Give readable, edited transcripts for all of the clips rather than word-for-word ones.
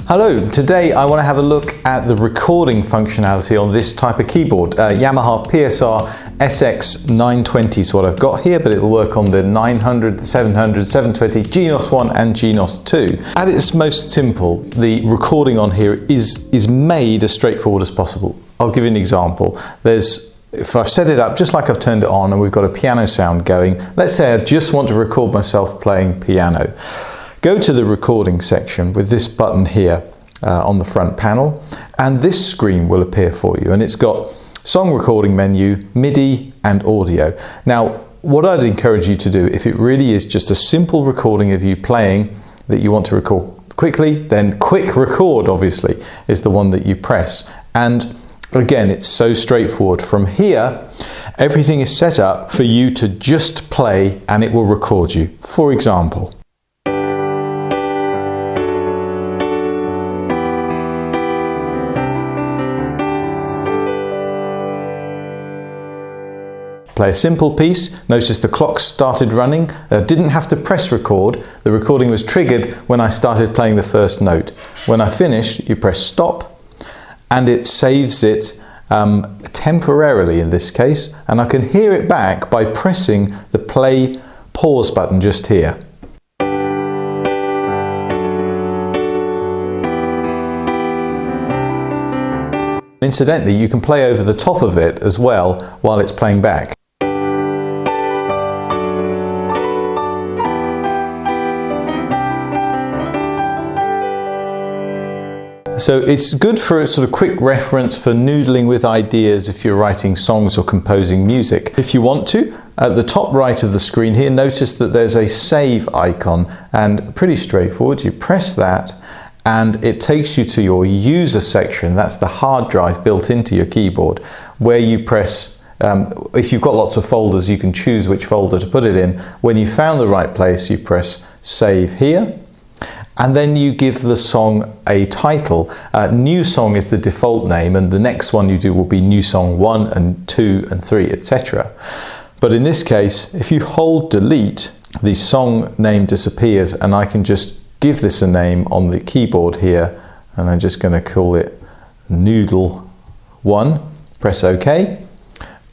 Hello, today I want to have a look at the recording functionality on this type of keyboard. Yamaha PSR-SX920 is what I've got here, but it'll work on the 900, 700, 720, Genos 1 and Genos 2. At its most simple, the recording on here is made as straightforward as possible. I'll give you an example. If I've set it up just like I've turned it on and we've got a piano sound going, let's say I just want to record myself playing piano. Go to the recording section with this button here on the front panel, and this screen will appear for you, and it's got song recording menu, MIDI and audio. Now what I'd encourage you to do, if it really is just a simple recording of you playing that you want to record quickly, then quick record obviously is the one that you press. And again, it's so straightforward. From here, everything is set up for you to just play and it will record you. For example, play a simple piece. Notice the clock started running. I didn't have to press record. The recording was triggered when I started playing the first note. When I finish, you press stop and it saves it temporarily in this case, and I can hear it back by pressing the play pause button just here. Incidentally, you can play over the top of it as well while it's playing back. So it's good for a sort of quick reference for noodling with ideas if you're writing songs or composing music. If you want to, at the top right of the screen here, notice that there's a save icon, and pretty straightforward. You press that and it takes you to your user section. That's the hard drive built into your keyboard, where you press, if you've got lots of folders, you can choose which folder to put it in. When you found the right place, you press save here. And then you give the song a title. New song is the default name, and the next one you do will be new song 1 and 2 and 3, etc. But in this case, if you hold delete, the song name disappears, and I can just give this a name on the keyboard here, and I'm just going to call it Noodle 1. Press OK,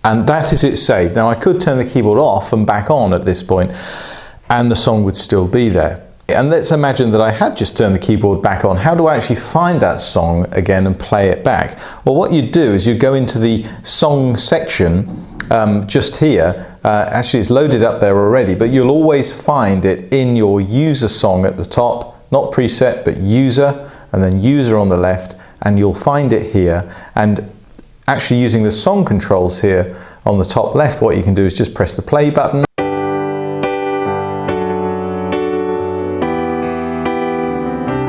and that is it saved. Now I could turn the keyboard off and back on at this point, and the song would still be there. And let's imagine that I had just turned the keyboard back on. How do I actually find that song again and play it back? Well, what you do is you go into the song section just here. Actually, it's loaded up there already, but you'll always find it in your user song at the top, not preset, but user, and then user on the left, and you'll find it here. And actually using the song controls here on the top left, what you can do is just press the play button.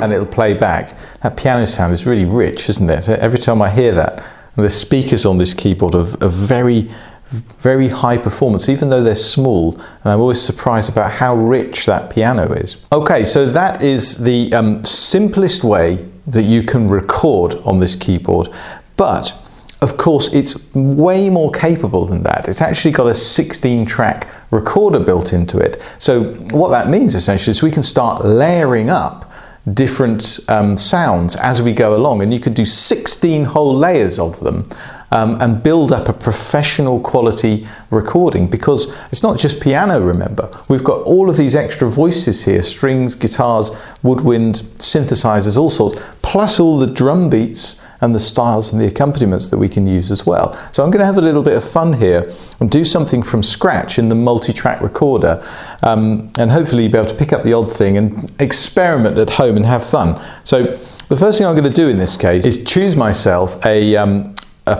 And it'll play back. That piano sound is really rich, isn't it? Every time I hear that, and the speakers on this keyboard are very, very high performance, even though they're small, and I'm always surprised about how rich that piano is. Okay, so that is the simplest way that you can record on this keyboard, but of course it's way more capable than that. It's actually got a 16-track recorder built into it. So what that means essentially is we can start layering up different sounds as we go along, and you could do 16 whole layers of them and build up a professional quality recording, because it's not just piano, remember. We've got all of these extra voices here, strings, guitars, woodwind, synthesizers, all sorts, plus all the drum beats and the styles and the accompaniments that we can use as well. So I'm going to have a little bit of fun here and do something from scratch in the multi-track recorder, and hopefully you'll be able to pick up the odd thing and experiment at home and have fun. So the first thing I'm going to do in this case is choose myself a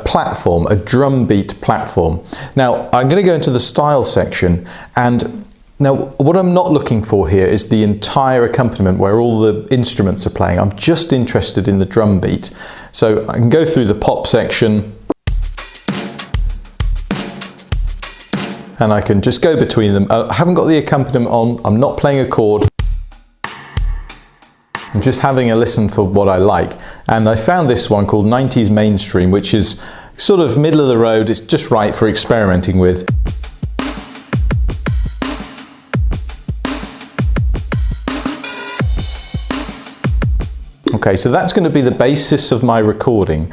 platform, a drum beat platform. Now I'm going to go into the style section, and now what I'm not looking for here is the entire accompaniment where all the instruments are playing. I'm just interested in the drum beat. So I can go through the pop section, and I can just go between them. I haven't got the accompaniment on, I'm not playing a chord. I'm just having a listen for what I like, and I found this one called 90s Mainstream, which is sort of middle of the road. It's just right for experimenting with. Okay, so that's going to be the basis of my recording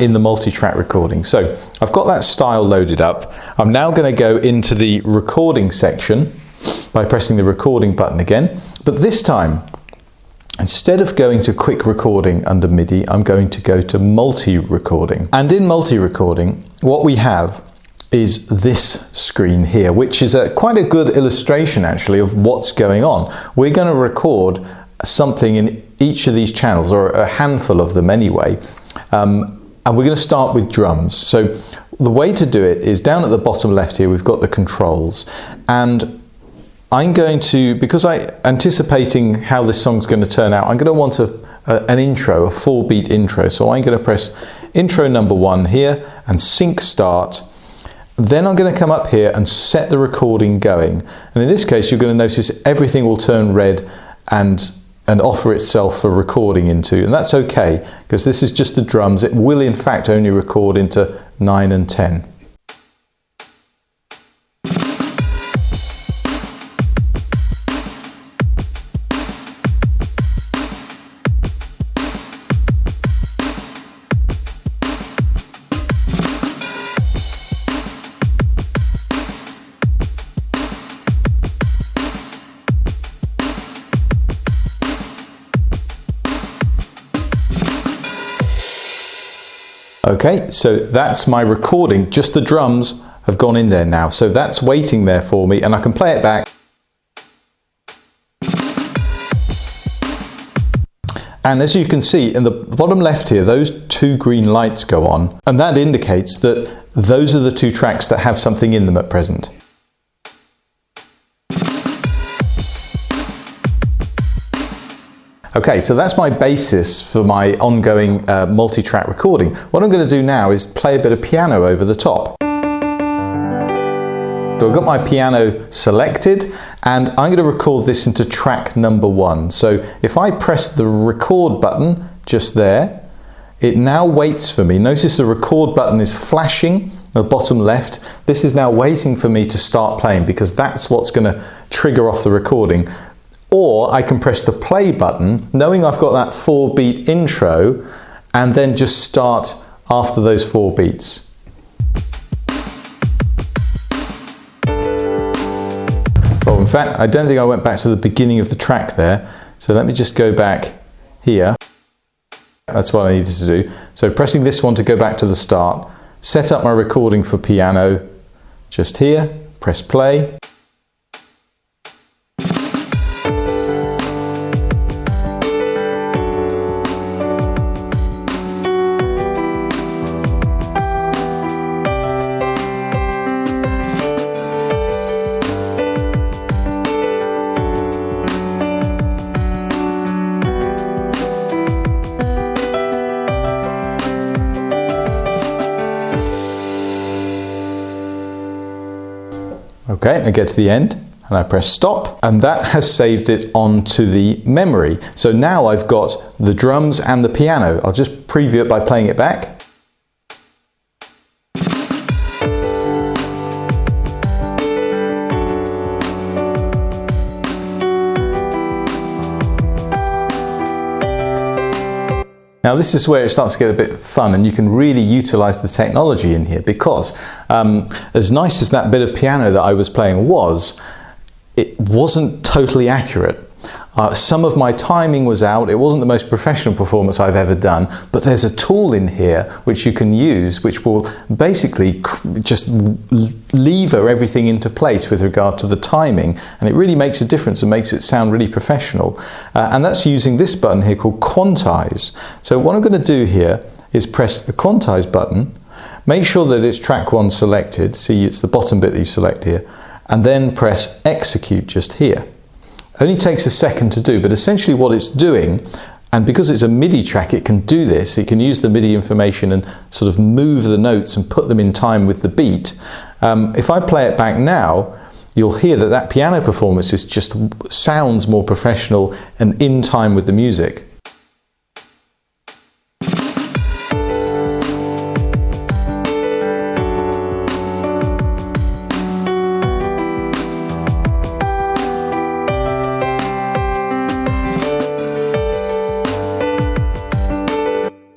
in the multi-track recording. So I've got that style loaded up. I'm now going to go into the recording section by pressing the recording button again. But this time, instead of going to quick recording under MIDI, I'm going to go to multi-recording. And in multi-recording, what we have is this screen here, which is quite a good illustration actually of what's going on. We're going to record something in each of these channels, or a handful of them anyway, and we're going to start with drums. So the way to do it is down at the bottom left here we've got the controls, and I'm going to, because I'm anticipating how this song's going to turn out, I'm going to want an intro, a 4-beat intro. So I'm going to press intro number 1 here and sync start. Then I'm going to come up here and set the recording going. And in this case, you're going to notice everything will turn red and offer itself for recording into. And that's okay, because this is just the drums. It will in fact only record into 9 and 10. Okay, so that's my recording. Just the drums have gone in there now. So that's waiting there for me, and I can play it back. And as you can see in the bottom left here, those 2 green lights go on, and that indicates that those are the 2 tracks that have something in them at present. Okay, so that's my basis for my ongoing multi-track recording. What I'm going to do now is play a bit of piano over the top. So I've got my piano selected, and I'm going to record this into track number 1. So if I press the record button just there, it now waits for me. Notice the record button is flashing at the bottom left. This is now waiting for me to start playing, because that's what's going to trigger off the recording. Or I can press the play button, knowing I've got that 4-beat intro, and then just start after those 4 beats. Well, in fact, I don't think I went back to the beginning of the track there. So let me just go back here. That's what I needed to do. So pressing this one to go back to the start, set up my recording for piano just here, press play. Okay, I get to the end and I press stop, and that has saved it onto the memory. So now I've got the drums and the piano. I'll just preview it by playing it back. Now this is where it starts to get a bit fun, and you can really utilize the technology in here, because as nice as that bit of piano that I was playing was, it wasn't totally accurate. Some of my timing was out. It wasn't the most professional performance I've ever done, but there's a tool in here which you can use, which will basically just lever everything into place with regard to the timing, and it really makes a difference and makes it sound really professional. And that's using this button here called quantize. So what I'm going to do here is press the quantize button, make sure that it's track 1 selected, see it's the bottom bit that you select here, and then press execute just here. Only takes a second to do, but essentially what it's doing, and because it's a MIDI track, it can do this. It can use the MIDI information and sort of move the notes and put them in time with the beat. If I play it back now, you'll hear that that piano performance is just sounds more professional and in time with the music.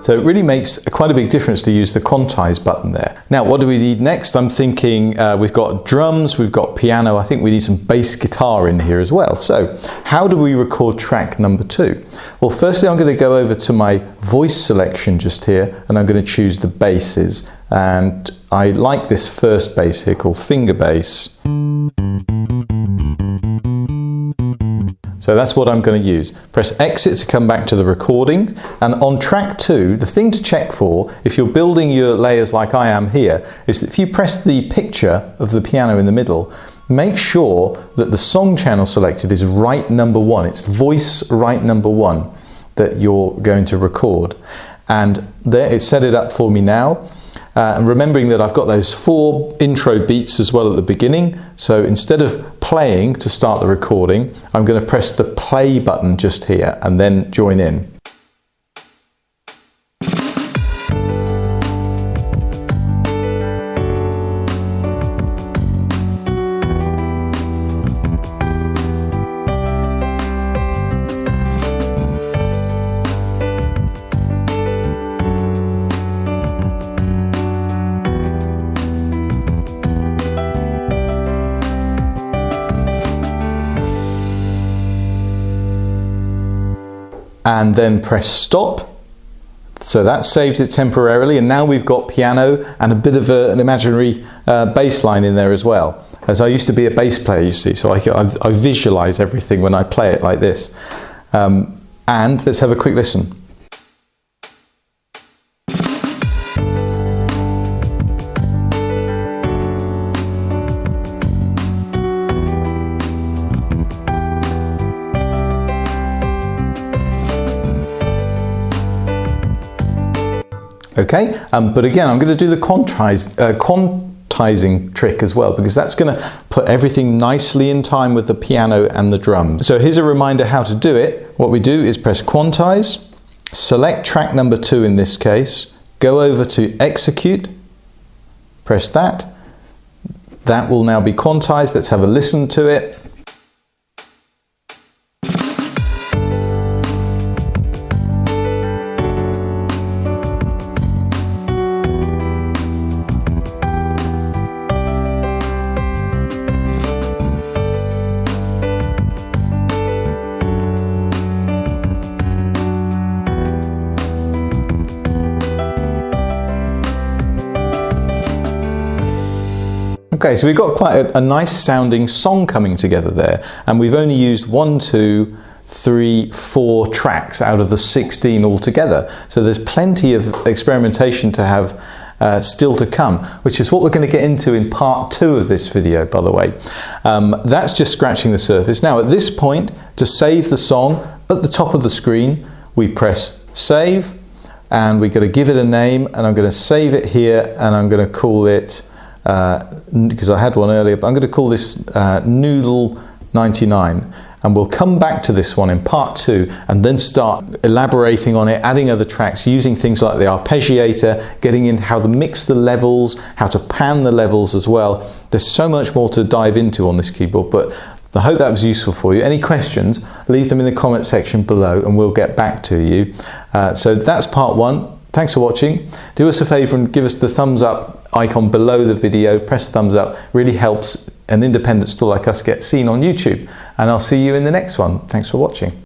So it really makes quite a big difference to use the quantize button there. Now, what do we need next? I'm thinking we've got drums, we've got piano. I think we need some bass guitar in here as well. So how do we record track number 2? Well, firstly, I'm going to go over to my voice selection just here, and I'm going to choose the basses. And I like this first bass here called finger bass. So that's what I'm going to use. Press exit to come back to the recording. And on track 2, the thing to check for, if you're building your layers like I am here, is that if you press the picture of the piano in the middle, make sure that the song channel selected is right number 1. It's voice right number 1 that you're going to record. And there, it's set it up for me now. And remembering that I've got those 4 intro beats as well at the beginning, so instead of playing to start the recording, I'm going to press the play button just here and then join in. And then press stop. So that saves it temporarily, and now we've got piano and a bit of an imaginary bass line in there as well. As I used to be a bass player, you see, so I visualize everything when I play it like this. And let's have a quick listen. Okay, but again, I'm going to do the quantizing trick as well, because that's going to put everything nicely in time with the piano and the drums. So here's a reminder how to do it. What we do is press quantize, select track number 2 in this case, go over to execute, press that. That will now be quantized. Let's have a listen to it. Okay, so we've got quite a nice sounding song coming together there, and we've only used 1, 2, 3, 4 tracks out of the 16 altogether. So there's plenty of experimentation to have still to come, which is what we're going to get into in part 2 of this video, by the way. That's just scratching the surface. Now at this point, to save the song, at the top of the screen, we press save, and we're going to give it a name, and I'm going to save it here, and I'm going to call it because I had one earlier, but I'm going to call this Noodle 99, and we'll come back to this one in part 2 and then start elaborating on it, adding other tracks, using things like the arpeggiator, getting into how to mix the levels, how to pan the levels as well. There's so much more to dive into on this keyboard, but I hope that was useful for you. Any questions, leave them in the comment section below and we'll get back to you. So that's part 1. Thanks for watching. Do us a favour and give us the thumbs up icon below the video. Press the thumbs up. Really helps an independent store like us get seen on YouTube. And I'll see you in the next one. Thanks for watching.